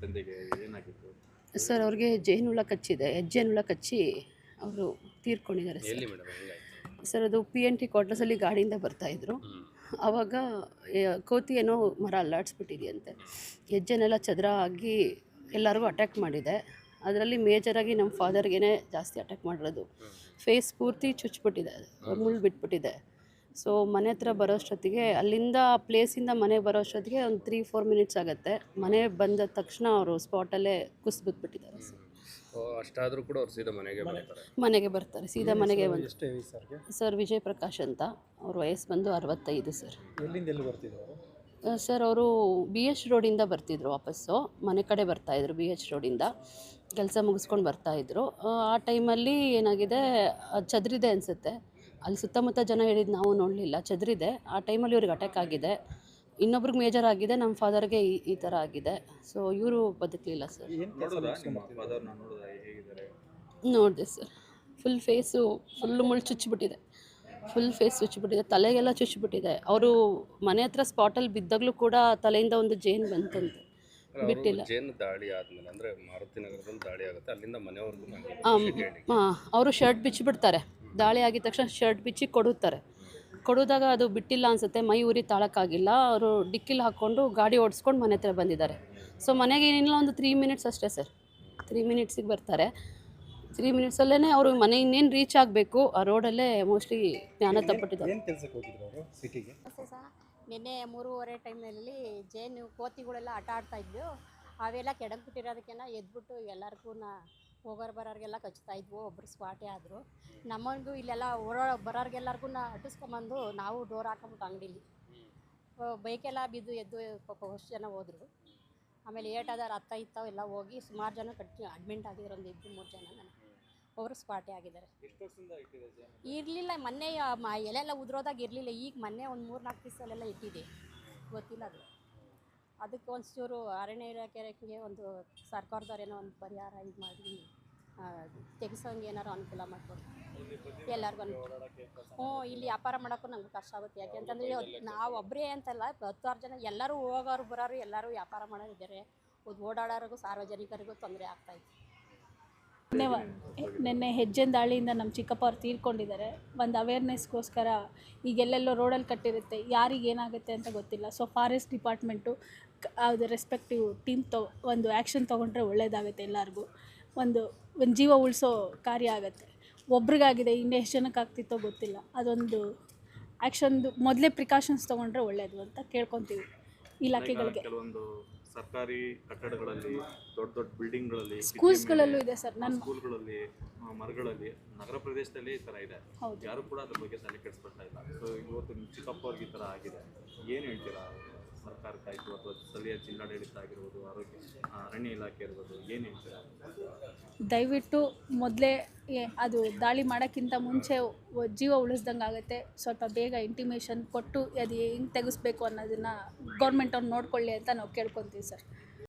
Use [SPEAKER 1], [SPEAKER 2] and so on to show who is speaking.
[SPEAKER 1] ತಂದೆಗೆ ಏನಾಗಿತ್ತು?
[SPEAKER 2] ಸರ್ ಅವ್ರಿಗೆ ಜೇನುಹುಳ ಕಚ್ಚಿದೆ, ಹೆಜ್ಜೆನುಹುಳ ಕಚ್ಚಿ ಅವರು ತೀರ್ಕೊಂಡಿದ್ದಾರೆ ಸರ್.
[SPEAKER 1] ಎಲ್ಲಿ ಮೇಡಮ್ ಹೆಂಗಾಯ್ತು?
[SPEAKER 2] ಸರ್ ಅದು PNT ಕ್ವಾರ್ಟರ್ಸಲ್ಲಿ ಗಾಡಿಯಿಂದ ಬರ್ತಾಯಿದ್ರು. ಆವಾಗ ಕೋತಿ ಏನೋ ಮರ ಅಲ್ಲಾಡಿಸ್ಬಿಟ್ಟಿದೆಯಂತೆ. ಹೆಜ್ಜೆನೆಲ್ಲ ಚದರ ಆಗಿ ಎಲ್ಲರಿಗೂ ಅಟ್ಯಾಕ್ ಮಾಡಿದೆ. ಅದರಲ್ಲಿ ಮೇಜರಾಗಿ ನಮ್ಮ ಫಾದರ್ಗೇ ಜಾಸ್ತಿ ಅಟ್ಯಾಕ್ ಮಾಡಿರೋದು. ಫೇಸ್ ಪೂರ್ತಿ ಚುಚ್ಚಿಬಿಟ್ಟಿದೆ, ಮುಳ್ಳು ಬಿಟ್ಬಿಟ್ಟಿದೆ. ಸೊ ಮನೆ ಹತ್ರ ಬರೋಷ್ಟೊತ್ತಿಗೆ, ಅಲ್ಲಿಂದ ಪ್ಲೇಸಿಂದ ಮನೆಗೆ ಬರೋಷ್ಟೊತ್ತಿಗೆ ಒಂದು 3-4 ಮಿನಿಟ್ಸ್ ಆಗುತ್ತೆ. ಮನೆ ಬಂದ ತಕ್ಷಣ ಅವರು ಸ್ಪಾಟಲ್ಲೇ ಕುಸಿದ್ಬಿಟ್ಟಿದ್ದಾರೆ ಸರ್.
[SPEAKER 1] ಅಷ್ಟಾದರೂ ಕೂಡ ಅವ್ರು ಸೀದಾ
[SPEAKER 2] ಮನೆಗೆ ಬರ್ತಾರೆ ಸೀದಾ ಮನೆಗೆ ಬಂದು. ಸರ್ ವಿಜಯ್ ಪ್ರಕಾಶ್ ಅಂತ, ಅವ್ರ ವಯಸ್ಸು ಬಂದು 65 ಸರ್. ಸರ್ ಅವರು BH ರೋಡಿಂದ ಬರ್ತಿದ್ರು, ವಾಪಸ್ಸು ಮನೆ ಕಡೆ ಬರ್ತಾಯಿದ್ರು. BH ರೋಡಿಂದ ಕೆಲಸ ಮುಗಿಸ್ಕೊಂಡು ಬರ್ತಾಯಿದ್ರು. ಆ ಟೈಮಲ್ಲಿ ಏನಾಗಿದೆ, ಚದ್ರಿದೆ ಅನಿಸುತ್ತೆ. ಅಲ್ಲಿ ಸುತ್ತಮುತ್ತ ಜನ ಹೇಳಿದ್ದು ನಾವು ನೋಡಲಿಲ್ಲ, ಚದ್ರಿದೆ. ಆ ಟೈಮಲ್ಲಿ ಇವ್ರಿಗೆ ಅಟ್ಯಾಕ್ ಆಗಿದೆ. ಇನ್ನೊಬ್ರಿಗೆ ಮೇಜರ್ ಆಗಿದೆ, ನಮ್ಮ ಫಾದರ್ಗೆ ಈ ಥರ ಆಗಿದೆ. ಸೊ ಇವರು ಬದುಕಲಿಲ್ಲ ಸರ್. ನೋಡಿದೆ ಸರ್, ಫುಲ್ ಫೇಸು ಫುಲ್ಲು ಮುಳ್ಳು ಚುಚ್ಚಿಬಿಟ್ಟಿದೆ, ಫುಲ್ ಫೇಸ್ ಚುಚ್ಚಿಬಿಟ್ಟಿದೆ, ತಲೆಗೆಲ್ಲ ಚುಚ್ಚಿಬಿಟ್ಟಿದೆ. ಅವರು ಮನೆ ಹತ್ರ ಸ್ಪಾಟಲ್ಲಿ ಬಿದ್ದಾಗಲೂ ಕೂಡ ತಲೆಯಿಂದ ಒಂದು ಜೇನು ಬಂತಂತೆ, ಬಿಟ್ಟಿಲ್ಲ.
[SPEAKER 1] ಜೇನು ದಾಳಿ ಆದಮೇಲೆ ಅಂದರೆ ಮಾರುತಿ ನಗರದಲ್ಲಿ ದಾಳಿ ಆಗುತ್ತೆ, ಅಲ್ಲಿಂದ ಮನೆವರೆಗೂ
[SPEAKER 2] ಅವರು ಶರ್ಟ್ ಬಿಚ್ಚಿಬಿಡ್ತಾರೆ. ದಾಳಿ ಆಗಿದ ತಕ್ಷಣ ಶರ್ಟ್ ಬಿಚ್ಚಿ ಕೊಡುವಾಗ ಅದು ಬಿಟ್ಟಿಲ್ಲ ಅನಿಸುತ್ತೆ, ಮೈ ಉರಿ ತಾಳಕ್ಕಾಗಿಲ್ಲ. ಅವರು ಡಿಕ್ಕಿಲಿ ಹಾಕ್ಕೊಂಡು ಗಾಡಿ ಓಡಿಸ್ಕೊಂಡು ಮನೆ ಹತ್ರ ಬಂದಿದ್ದಾರೆ. ಸೊ ಮನೆಗೆ ಏನಿಲ್ಲ, ಒಂದು 3 ಮಿನಿಟ್ಸ್ ಅಷ್ಟೇ ಸರ್. 3 ಮಿನಿಟ್ಸಿಗೆ ಬರ್ತಾರೆ. 3 ಮಿನಿಟ್ಸಲ್ಲೇ ಅವರು ಮನೆ ಇನ್ನೇನು ರೀಚ್ ಆಗಬೇಕು, ಆ ರೋಡಲ್ಲೇ ಮೋಸ್ಟ್ಲಿ ಜ್ಞಾನ ತಪ್ಪಿಟ್ಟಿದ್ದಾರೆ.
[SPEAKER 3] ನಿನ್ನೆ 3:30 ಟೈಮ್ನಲ್ಲಿ ಜೇನು ಕೋತಿಗಳೆಲ್ಲ ಆಟ ಆಡ್ತಾಯಿದ್ವು. ಅವೆಲ್ಲ ಕೆಡಕ್ಬಿಟ್ಟಿರೋದಕ್ಕೆಲ್ಲ ಎದ್ಬಿಟ್ಟು ಎಲ್ಲರಿಗೂ ಹೋಗೋರು ಬರೋರಿಗೆಲ್ಲ ಕಚ್ತಾಯಿದ್ವು. ಒಬ್ಬರು ಸ್ಪಾಟೇ ಆದರು. ನಮ್ಮನಿಗೂ ಇಲ್ಲೆಲ್ಲ ಬರೋರಿಗೆಲ್ಲರಿಗೂ ಅಟ್ಟಿಸ್ಕೊಂಬಂದು ನಾವು ಡೋರ್ ಹಾಕೊಂಬಿಟ್ಟು ಅಂಗಡೀಲಿ ಬೈಕೆಲ್ಲ ಬಿದ್ದು ಎದ್ದು ಪಾಪ ಅಷ್ಟು ಜನ ಹೋದರು. ಆಮೇಲೆ ಏಟಾದವ್ರು ಅತ್ತ ಇತ್ತವ ಎಲ್ಲ ಹೋಗಿ ಸುಮಾರು ಜನ ಅಡ್ಮಿಂಟ್ ಆಗಿದ್ರು. ಒಂದು 2-3 ಜನ ಒಬ್ಬರು ಸ್ಪಾಟೇ ಆಗಿದ್ದಾರೆ. ಇರಲಿಲ್ಲ, ಮೊನ್ನೆ ಎಲೆಲ್ಲ ಉದುರೋದಾಗ ಇರಲಿಲ್ಲ. ಈಗ ಮೊನ್ನೆ ಒಂದು 3-4 ದಿವಸಲೆಲ್ಲ ಇಟ್ಟಿದೆ, ಗೊತ್ತಿಲ್ಲ ಅದು. ಅದಕ್ಕೆ ಒಂಚೂರು ಅರಣ್ಯ ಇಲಾಖೆಗೆ ಒಂದು ಸರ್ಕಾರದವ್ರೇನೋ ಒಂದು ಪರಿಹಾರ ಇದು ಮಾಡಿ ತೆಗಿಸೋಂಗೆ ಏನಾರು ಅನುಕೂಲ ಮಾಡ್ಬೋದು ಎಲ್ಲರಿಗೂ. ಇಲ್ಲಿ ವ್ಯಾಪಾರ ಮಾಡೋಕ್ಕೂ ನಮ್ಗೆ ಕಷ್ಟ ಆಗುತ್ತೆ. ಯಾಕೆಂತಂದರೆ ನಾವು ಒಬ್ಬರೇ ಅಂತಲ್ಲ, 10 ಜನ ಎಲ್ಲರೂ ಹೋಗೋರು ಬರೋರು ಎಲ್ಲರೂ ವ್ಯಾಪಾರ ಮಾಡೋರಿದ್ದಾರೆ. ಓಡಾಡೋರಿಗೂ ಸಾರ್ವಜನಿಕರಿಗೂ ತೊಂದರೆ ಆಗ್ತಾಯಿತ್ತು.
[SPEAKER 4] ನಿನ್ನೆ ಹೆಜ್ಜೆನ ದಾಳಿಯಿಂದ ನಮ್ಮ ಚಿಕ್ಕಪ್ಪ ಅವ್ರು ತೀರ್ಕೊಂಡಿದ್ದಾರೆ. ಒಂದು ಅವೇರ್ನೆಸ್ಗೋಸ್ಕರ ಈಗೆಲ್ಲೆಲ್ಲೋ ರೋಡಲ್ಲಿ ಕಟ್ಟಿರುತ್ತೆ, ಯಾರಿಗೆ ಏನಾಗುತ್ತೆ ಅಂತ ಗೊತ್ತಿಲ್ಲ. ಸೊ ಫಾರೆಸ್ಟ್ ಡಿಪಾರ್ಟ್ಮೆಂಟು ಅದು ರೆಸ್ಪೆಕ್ಟಿವ್ ಟೀಮ್ ಒಂದು ಆ್ಯಕ್ಷನ್ ತೊಗೊಂಡ್ರೆ ಒಳ್ಳೆಯದಾಗುತ್ತೆ. ಎಲ್ಲರಿಗೂ ಒಂದು ಜೀವ ಉಳಿಸೋ ಕಾರ್ಯ ಆಗುತ್ತೆ. ಒಬ್ರಿಗಾಗಿದೆ, ಇನ್ನೂ ಎಷ್ಟು ಜನಕ್ಕೆ ಆಗ್ತಿತ್ತೋ ಗೊತ್ತಿಲ್ಲ. ಅದೊಂದು ಆ್ಯಕ್ಷನ್ದು ಮೊದಲೇ ಪ್ರಿಕಾಷನ್ಸ್ ತೊಗೊಂಡ್ರೆ ಒಳ್ಳೆಯದು ಅಂತ ಕೇಳ್ಕೊತೀವಿ ಇಲಾಖೆಗಳಿಗೆ.
[SPEAKER 1] ಸರ್ಕಾರಿ ಕಟ್ಟಡಗಳಲ್ಲಿ, ದೊಡ್ಡ ದೊಡ್ಡ ಬಿಲ್ಡಿಂಗ್ಗಳಲ್ಲಿ,
[SPEAKER 4] ಸ್ಕೂಲ್ಸ್ಗಳಲ್ಲೂ ಇದೆ ಸರ್.
[SPEAKER 1] ಸ್ಕೂಲ್ಗಳಲ್ಲಿ, ಮರಗಳಲ್ಲಿ, ನಗರ ಪ್ರದೇಶದಲ್ಲಿ ಈ ಥರ ಇದೆ. ಯಾರು ಕೂಡ ಅದ್ರ ಬಗ್ಗೆ ತಲೆ ಕೆಡಿಸ್ಕೊಳ್ತಾ ಇಲ್ಲ. ಸೊ ಇವತ್ತು ನಿಮ್ಮ ಚಿಕ್ಕಪ್ಪ ಅವ್ರಿಗೆ ಈ ಥರ ಆಗಿದೆ, ಏನು ಹೇಳ್ತೀರಾ ಸರ್ಕಾರಕ್ಕಾಯಿತು ಅಥವಾ ಸ್ಥಳೀಯ ಜಿಲ್ಲಾಡಳಿತ ಆಗಿರ್ಬೋದು, ಅರಣ್ಯ ಇಲಾಖೆ ಇರ್ಬೋದು, ಏನು ಹೇಳ್ತೀರಾ?
[SPEAKER 4] ದಯವಿಟ್ಟು ಮೊದಲೇ ಅದು ದಾಳಿ ಮಾಡೋಕ್ಕಿಂತ ಮುಂಚೆ ಜೀವ ಉಳಿಸ್ದಂಗೆ ಆಗುತ್ತೆ. ಸ್ವಲ್ಪ ಬೇಗ ಇಂಟಿಮೇಷನ್ ಕೊಟ್ಟು ಅದು ಹೆಂಗೆ ತೆಗೆಸ್ಬೇಕು ಅನ್ನೋದನ್ನು ಗೌರ್ಮೆಂಟ್ ಅವ್ರು ನೋಡ್ಕೊಳ್ಳಿ ಅಂತ ನಾವು ಕೇಳ್ಕೊತೀವಿ ಸರ್.